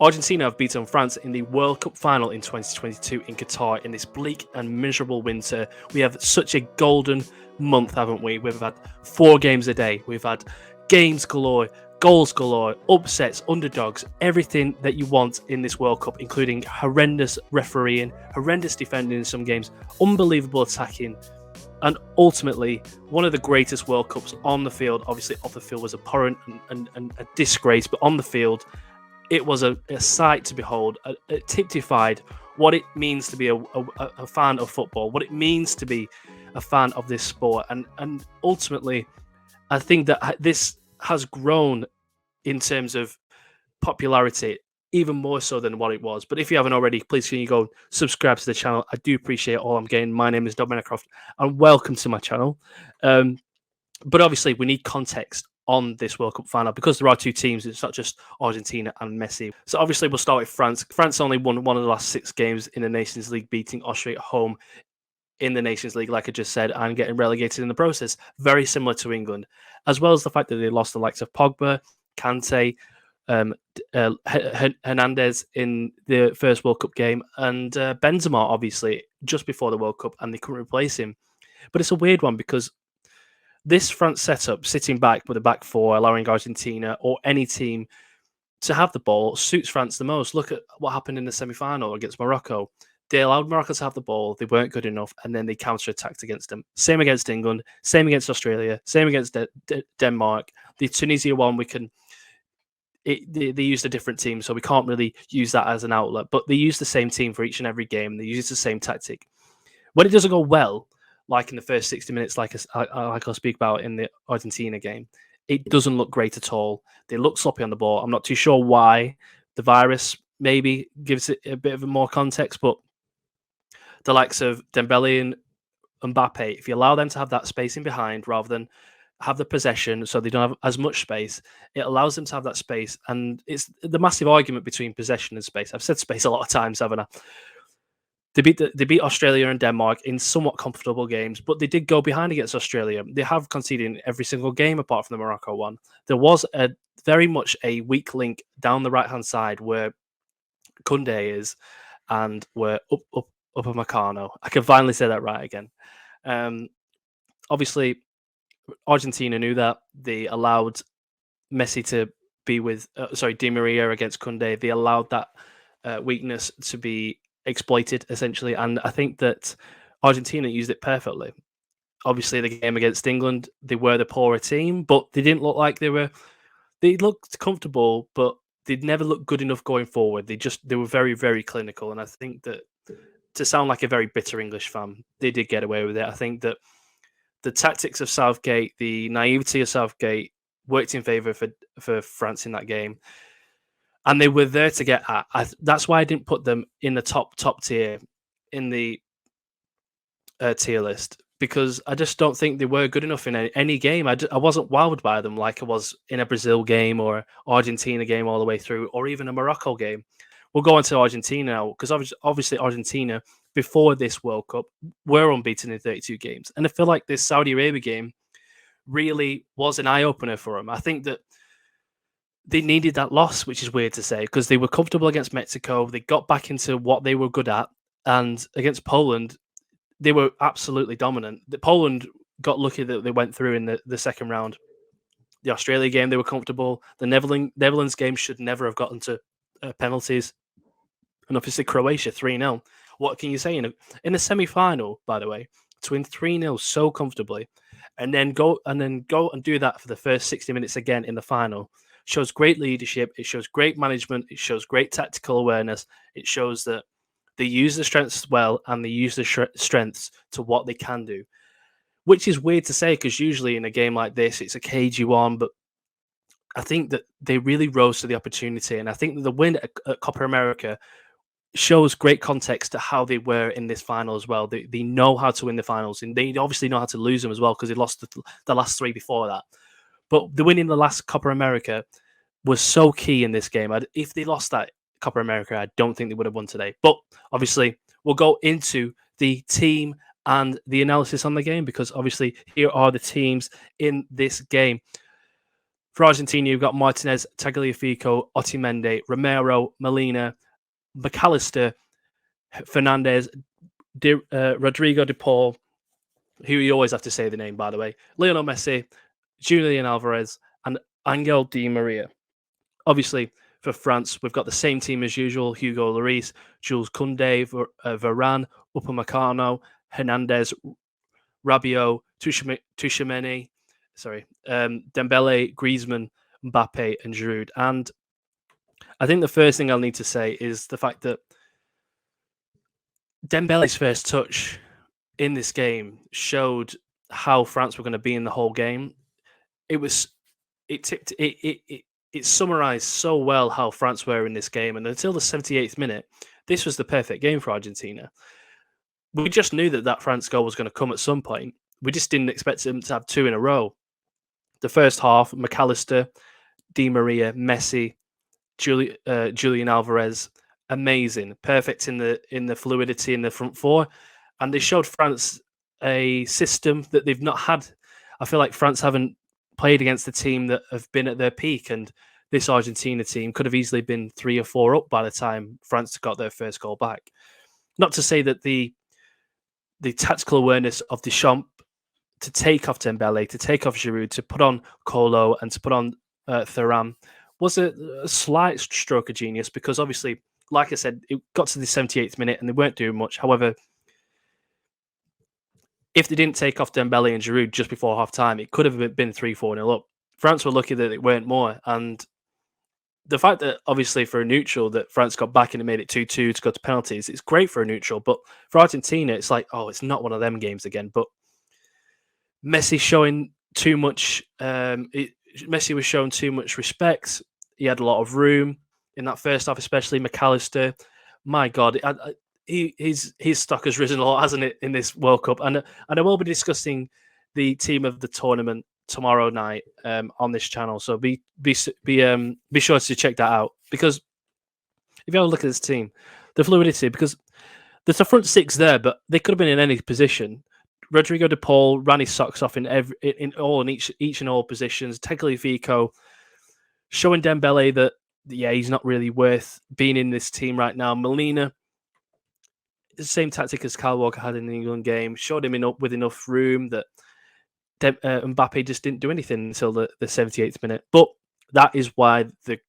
Argentina have beaten France in the World Cup final in 2022 in Qatar in this bleak and miserable winter. We have such a golden month, haven't we? We've had 4 games a day. We've had games galore, goals galore, upsets, underdogs, everything that you want in this World Cup, including horrendous refereeing, horrendous defending in some games, unbelievable attacking, and ultimately one of the greatest World Cups on the field. Obviously, off the field was abhorrent and a disgrace, but on the field, it was a sight to behold. It typified what it means to be a fan of football, what it means to be a fan of this sport, and ultimately, I think that this has grown in terms of popularity even more so than what it was. But if you haven't already, please can you go subscribe to the channel. I do appreciate all I'm getting. My name is Dominic Croft, and welcome to my channel. But obviously, we need context on this World Cup final because there are 2 teams. It's not just Argentina and Messi. So obviously, we'll start with France. France only won one of the last 6 games in the Nations League, beating Austria at home in the Nations League, like I just said, and getting relegated in the process. Very similar to England, as well as the fact that they lost the likes of Pogba, Kante, Hernandez in the first World Cup game, and Benzema, obviously, just before the World Cup, and they couldn't replace him. But it's a weird one because this front setup, sitting back with a back 4, allowing Argentina or any team to have the ball, suits France the most. Look at what happened in the semi-final against Morocco. They allowed Morocco to have the ball. They weren't good enough, and then they counter-attacked against them. Same against England. Same against Australia. Same against Denmark. The Tunisia one, they used a different team, so we can't really use that as an outlet. But they use the same team for each and every game. They use the same tactic. When it doesn't go well, like in the first 60 minutes, like I'll speak about in the Argentina game, it doesn't look great at all. They look sloppy on the ball. I'm not too sure why. The virus maybe gives it a bit of more context, but the likes of Dembele and Mbappe, if you allow them to have that space in behind rather than have the possession so they don't have as much space, it allows them to have that space. And it's the massive argument between possession and space. I've said space a lot of times, haven't I? They beat Australia and Denmark in somewhat comfortable games, but they did go behind against Australia. They have conceded in every single game apart from the Morocco one. There was very much a weak link down the right-hand side where Kunde is and where Upamecano. I can finally say that right again. Obviously, Argentina knew that. They allowed Messi to be with, Di Maria against Kunde. They allowed that weakness to be exploited, essentially. And I think that Argentina used it perfectly. Obviously, the game against England, they were the poorer team, but they didn't look like they looked comfortable, but they'd never looked good enough going forward. They were very, very clinical. And I think that, to sound like a very bitter English fan, they did get away with it. I think that the tactics of Southgate, the naivety of Southgate, worked in favour for France in that game. And they were there to get at. That's why I didn't put them in the top tier in the tier list, because I just don't think they were good enough in any game. I wasn't wowed by them like I was in a Brazil game or Argentina game all the way through, or even a Morocco game. We'll go on to Argentina now, because obviously Argentina, before this World Cup, were unbeaten in 32 games. And I feel like this Saudi Arabia game really was an eye-opener for them. I think that they needed that loss, which is weird to say, because they were comfortable against Mexico. They got back into what they were good at. And against Poland, they were absolutely dominant. Poland got lucky that they went through in the second round. The Australia game, they were comfortable. The Netherlands game should never have gotten to penalties. And obviously Croatia, 3-0. What can you say in a semi-final, by the way, to win 3-0 so comfortably, and then go and do that for the first 60 minutes again in the final? Shows great leadership. It shows great management. It shows great tactical awareness. It shows that they use the strengths well, and they use the strengths to what they can do, which is weird to say because usually in a game like this, it's a cagey one. But I think that they really rose to the opportunity, and I think that the win at Copa America shows great context to how they were in this final as well. They know how to win the finals, and they obviously know how to lose them as well because they lost the last 3 before that. But the win in the last Copa America was so key in this game. If they lost that Copa America, I don't think they would have won today. But obviously, we'll go into the team and the analysis on the game, because obviously here are the teams in this game. For Argentina, you've got Martinez, Tagliafico, Otimende, Romero, Molina, McAllister, Fernandez, Rodrigo de Paul, who you always have to say the name, by the way, Lionel Messi, Julian Alvarez, and Angel Di Maria. Obviously, for France, we've got the same team as usual: Hugo Lloris, Jules Koundé, Varane, Upamecano, Hernandez, Rabiot, Tchouaméni, Dembele, Griezmann, Mbappe, and Giroud. And I think the first thing I'll need to say is the fact that Dembele's first touch in this game showed how France were going to be in the whole game. It summarized so well how France were in this game, and until the 78th minute, this was the perfect game for Argentina. We just knew that France goal was going to come at some point. We just didn't expect them to have two in a row. The first half, McAllister, Di Maria, Messi, Julian Alvarez, amazing, perfect in the fluidity in the front four, and they showed France a system that they've not had. I feel like France haven't played against a team that have been at their peak, and this Argentina team could have easily been 3 or 4 up by the time France got their first goal back. Not to say that the tactical awareness of Deschamps to take off Dembele, to take off Giroud, to put on Kolo, and to put on Thuram was a slight stroke of genius, because obviously, like I said, it got to the 78th minute and they weren't doing much. However, if they didn't take off Dembele and Giroud just before half time, it could have been 3-4-0 up. France were lucky that it weren't more. And the fact that, obviously, for a neutral, that France got back and it made it 2-2 to go to penalties, it's great for a neutral. But for Argentina, it's like, oh, it's not one of them games again. But Messi showing too much. Messi was showing too much respect. He had a lot of room in that first half, especially McAllister. My God, his stock has risen a lot, hasn't it, in this World Cup? And I will be discussing the team of the tournament tomorrow night on this channel. So be sure to check that out, because if you have a look at this team, the fluidity, because there's a front six there, but they could have been in any position. Rodrigo de Paul ran his socks off in each and all positions. Tagliafico showing Dembele that he's not really worth being in this team right now. Molina, the same tactic as Kyle Walker had in the England game, showed him with enough room that Mbappe just didn't do anything until the 78th minute. But that is why the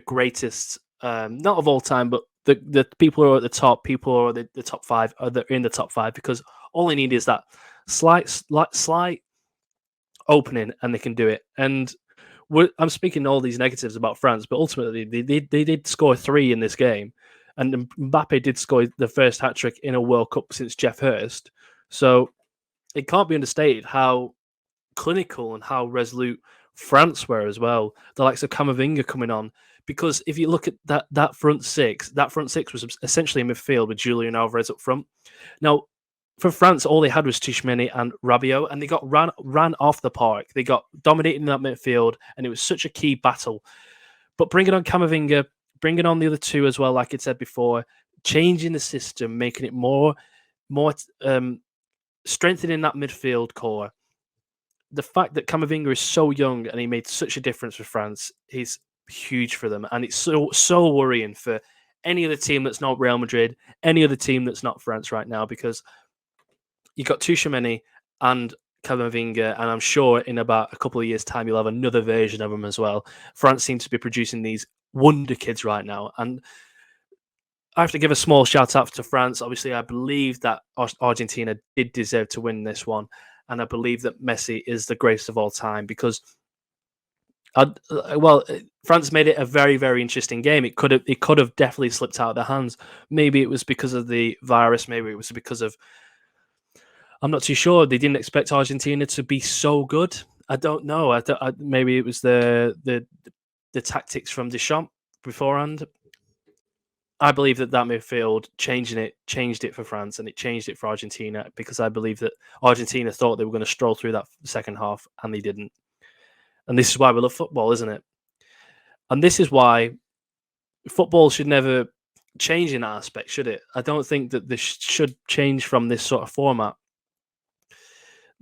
greatest, not of all time, but the people who are at the top, people who are the top five, are in the top five, because all they need is that slight opening and they can do it. And I'm speaking all these negatives about France, but ultimately they did score 3 in this game, and Mbappe did score the first hat-trick in a World Cup since Jeff Hurst. So it can't be understated how clinical and how resolute France were as well. The likes of Camavinga coming on, because if you look at that front six was essentially a midfield with Julian Alvarez up front. Now, for France, all they had was Tchouaméni and Rabiot, and they got ran off the park. They got dominated in that midfield, and it was such a key battle. But bringing on Camavinga, bringing on the other two as well, like I said before, changing the system, making it more strengthening that midfield core. The fact that Camavinga is so young and he made such a difference for France is huge for them, and it's so worrying for any other team that's not Real Madrid, any other team that's not France right now, because you've got Tchouaméni and Camavinga, and I'm sure in about a couple of years' time you'll have another version of them as well. France seems to be producing these wonder kids right now, and I have to give a small shout out to France. Obviously, I believe that Argentina did deserve to win this one, and I believe that Messi is the greatest of all time, because France made it a very, very interesting game. It could have definitely slipped out of their hands. Maybe it was because of the virus. Maybe it was because of, I'm not too sure. They didn't expect Argentina to be so good. I don't know. Maybe it was the tactics from Deschamps beforehand. I believe that midfield changed it for France, and it changed it for Argentina, because I believe that Argentina thought they were going to stroll through that second half, and they didn't. And this is why we love football, isn't it? And this is why football should never change in that aspect, should it? I don't think that this should change from this sort of format.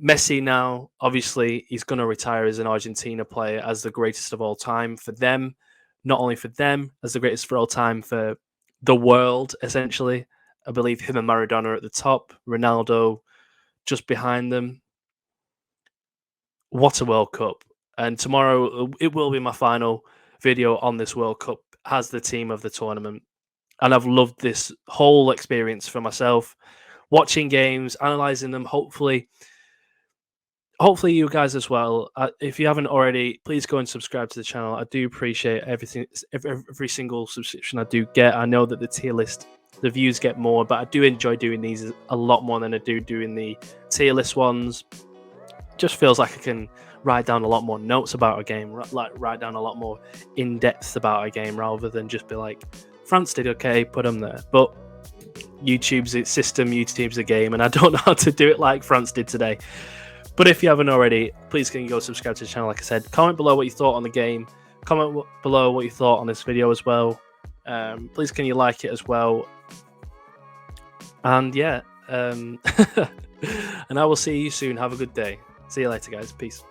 Messi now, obviously, he's going to retire as an Argentina player as the greatest of all time for them. Not only for them, as the greatest for all time for the world, essentially. I believe him and Maradona are at the top, Ronaldo just behind them. What a World Cup. And tomorrow, it will be my final video on this World Cup as the team of the tournament. And I've loved this whole experience for myself, watching games, analysing them, hopefully you guys as well. If you haven't already, please go and subscribe to the channel. I do appreciate every single subscription I do get. I know that the tier list, the views get more, but I do enjoy doing these a lot more than I do doing the tier list ones. Just feels like I can write down a lot more notes about a game, like write down a lot more in depth about a game, rather than just be like, France did okay, put them there. But YouTube's its system, YouTube's a game, and I don't know how to do it like France did today. But if you haven't already, please can you go subscribe to the channel, like I said. Comment below what you thought on the game. Comment below what you thought on this video as well. Please can you like it as well. And yeah, and I will see you soon. Have a good day. See you later, guys. Peace.